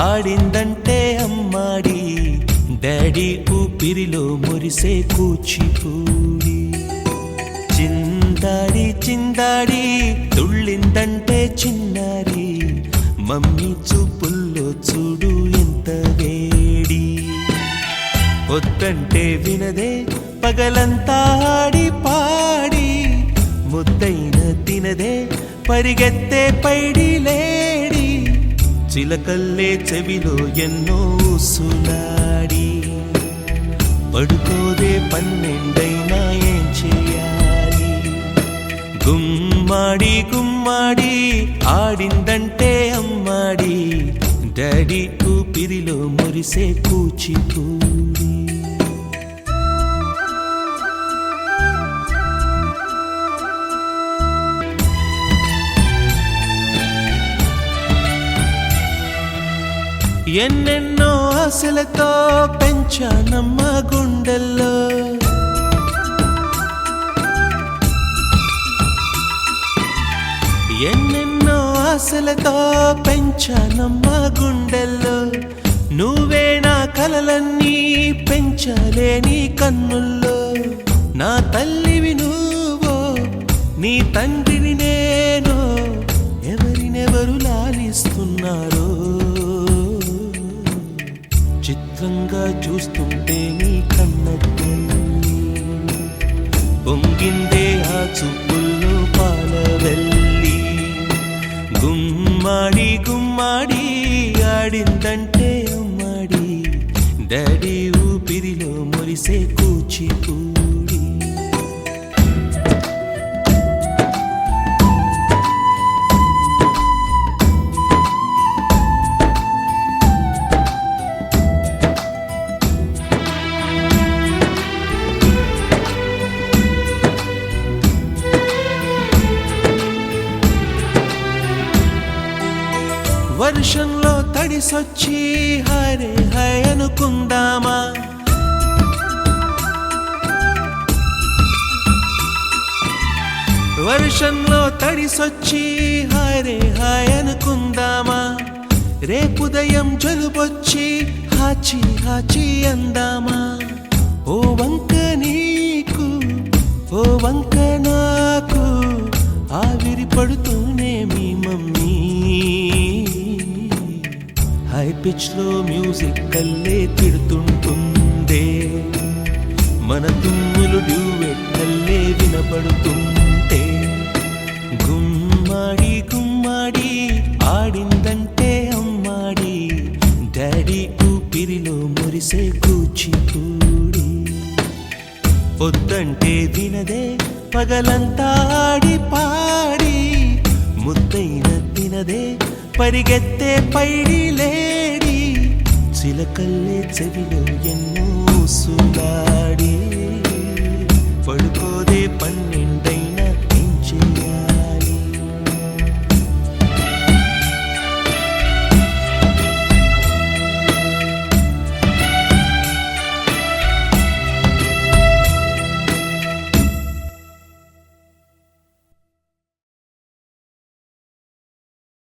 ఆడిందంటే అమ్మాడి daddy ఊపిరిలో మురిసే కూచిపూడి చిందాడి చిందాడి తుళ్ళిందంటే చిన్నారి మమ్మీ చూపుల్లో చూడు ఎంత వేడి వద్దంటే వినదే పగలంతా ఆడి పాడి ముద్దైన తినదే పరిగెత్తే పైడి లేడి చిలకల్లే చెవిలో ఎన్నో సులాడి పడుకోదే పన్నెండైనా ఏం చేయాలి గుమ్మాడి గుమ్మాడి ఆడిందంటే అమ్మాడి డాడీ ఊపిరిలో మురిసే కూచిపూడి ఎన్నెన్నో ఆశలతో పెంచానమ్మ గుండెల్లో ఎన్నెన్నో ఆశలతో పెంచానమ్మ గుండెల్లో నువ్వే నా కలలన్నీ పెంచాలే నీ కన్నుల్లో నా తల్లివి నువ్వో నీ తండ్రిని నేను ఎవరినెవరు లాలిస్తున్నారో చిత్రంగా చూస్తుంటే నీ కన్నెల్లి పొంగిందే ఆ చూపుల్లో పాలవెల్లి గుమ్మాడి గుమ్మాడి ఆడిందంటే అమ్మాడి డాడీ ఊపిరిలో మురిసే కూచిపూడి వర్షంలో తడిసొచ్చి హరే హై అనుకుందామా వర్షంలో తడిసొచ్చి హరే హై అనుకుందామా రేపుదయం జలుబొచ్చి హాచి హాచి అందామా ఓ వంక నీకు ఓ వంక నాకు ఆవిరి పడుతూనే మీ మమ్మీ హై పిచ్ లో మ్యూజిక్ కల్లే తిడుతుంటుందే మన తుమ్ములు డ్యూయెట్ కల్లే వినపడుతుంటే గుమ్మాడి గుమ్మాడి ఆడిందంటే అమ్మాడి డాడీ ఊపిరిలో మురిసే కూచిపూడి వద్దంటే వినదే పగలంతా ఆడి పాడి ముద్దైన తినదే పరిగెత్తే పైడి లేడి చిలకల్లే చెవిలో ఎన్నో